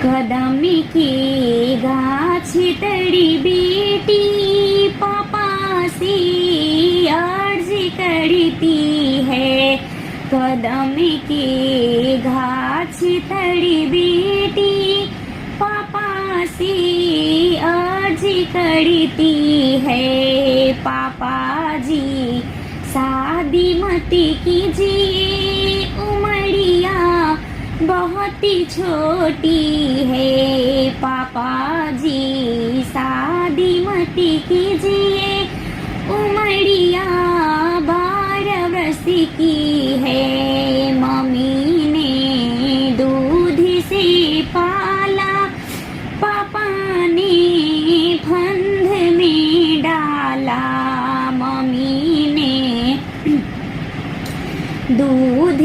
कदम की गाछ तड़ी बेटी पापा से अर्ज करती है। कदम की गाछ तड़ी बेटी पापा से अर्ज करती है। पापा जी शादी मत कीजिए, उमरिया बहुत ही छोटी है। पापा जी शादी मत कीजिए, उमरिया 12 वर्ष की है। मम्मी ने दूध से पाला, पापा ने फंद में डाला। मम्मी ने दूध